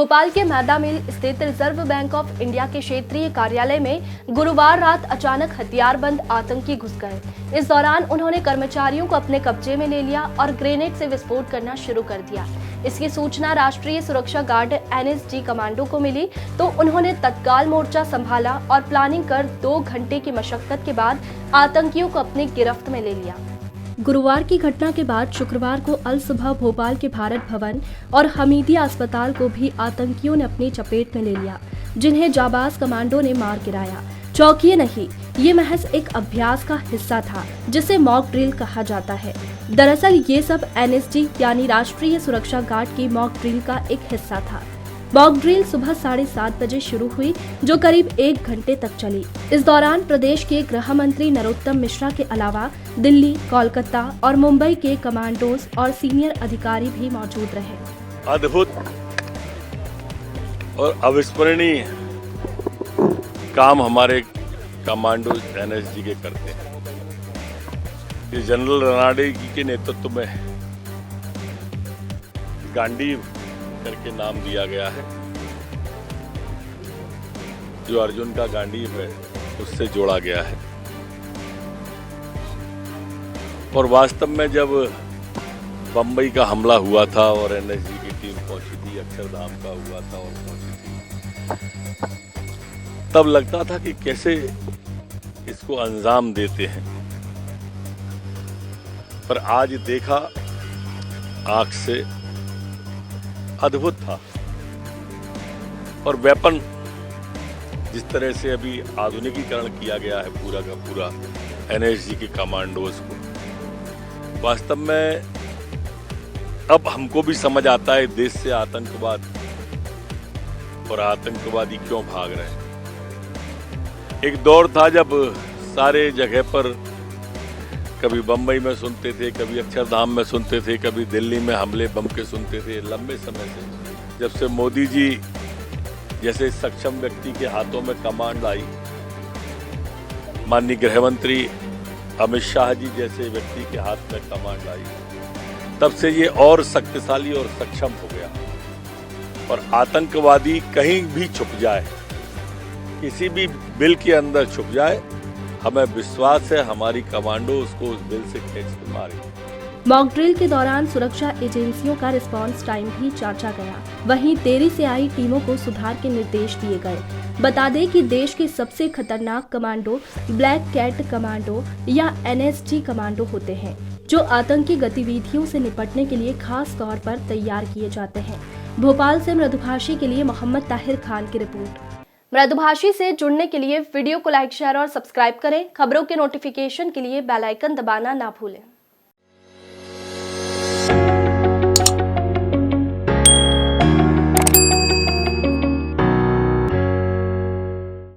भोपाल के मैदा मिल स्थित reserve bank of India के क्षेत्रीय कार्यालय में गुरुवार रात अचानक हथियारबंद आतंकी घुस गए। इस दौरान उन्होंने कर्मचारियों को अपने कब्जे में ले लिया और ग्रेनेड से विस्फोट करना शुरू कर दिया। इसकी सूचना राष्ट्रीय सुरक्षा गार्ड एनएसजी कमांडो को मिली तो उन्होंने तत्काल मोर्चा संभाला और प्लानिंग कर 2 घंटे की मशक्कत के बाद आतंकियों को अपनी गिरफ्त में ले लिया। गुरुवार की घटना के बाद शुक्रवार को अल सुबह भोपाल के भारत भवन और हमीदिया अस्पताल को भी आतंकियों ने अपनी चपेट में ले लिया, जिन्हें जाबाज कमांडो ने मार गिराया। चौंकिए नहीं, ये महज एक अभ्यास का हिस्सा था जिसे मॉक ड्रिल कहा जाता है। दरअसल ये सब एनएसजी यानी राष्ट्रीय सुरक्षा गार्ड की मॉक ड्रिल का एक हिस्सा था। मॉक ड्रिल सुबह 7:30 बजे शुरू हुई, जो करीब 1 घंटे तक चली। इस दौरान प्रदेश के गृह मंत्री नरोत्तम मिश्रा के अलावा दिल्ली, कोलकाता और मुंबई के कमांडोज और सीनियर अधिकारी भी मौजूद रहे। अद्भुत और अविस्मरणीय काम हमारे कमांडो एनएसजी के करते हैं। ये जनरल रनाडे के नेतृत्व में गांडीव करके नाम दिया गया है, जो अर्जुन का गांडीव है उससे जोड़ा गया है। और वास्तव में जब बम्बई का हमला हुआ था और एनएसजी की टीम पहुंची थी, अक्षरधाम का हुआ था और पहुंची थी, तब लगता था कि कैसे इसको अंजाम देते हैं। पर आज देखा आंख से, अद्भुत था। और वेपन जिस तरह से अभी आधुनिकीकरण किया गया है पूरा का पूरा एनएसजी के कमांडोज को, वास्तव में अब हमको भी समझ आता है देश से आतंकवाद और आतंकवादी क्यों भाग रहे हैं। एक दौर था जब सारे जगह पर कभी बम्बई में सुनते थे, कभी अक्षरधाम में सुनते थे, कभी दिल्ली में हमले बम के सुनते थे। लंबे समय से जब से मोदी जी जैसे सक्षम व्यक्ति के हाथों में कमांड आई, माननीय गृह मंत्री अमित शाह जी जैसे व्यक्ति के हाथ में कमांड आई, तब से ये और शक्तिशाली और सक्षम हो गया। और आतंकवादी कहीं भी छुप जाए, किसी भी बिल के अंदर छुप जाए, हमें विश्वास है हमारी कमांडो उसको उस बिल से खींच के मारेगी। मॉक ड्रिल के दौरान सुरक्षा एजेंसियों का रिस्पांस टाइम भी जांचा गया। वहीं देरी से आई टीमों को सुधार के निर्देश दिए गए। बता दें कि देश के सबसे खतरनाक कमांडो ब्लैक कैट कमांडो या एनएसजी कमांडो होते हैं, जो आतंकी गतिविधियों से निपटने के लिए खास तौर पर तैयार किए जाते हैं। भोपाल से मृदुभाषी के लिए मोहम्मद ताहिर खान की रिपोर्ट। मृदुभाषी से जुड़ने के लिए वीडियो को लाइक, शेयर और सब्सक्राइब करें। खबरों के नोटिफिकेशन के लिए बेल आइकन दबाना ना भूलें।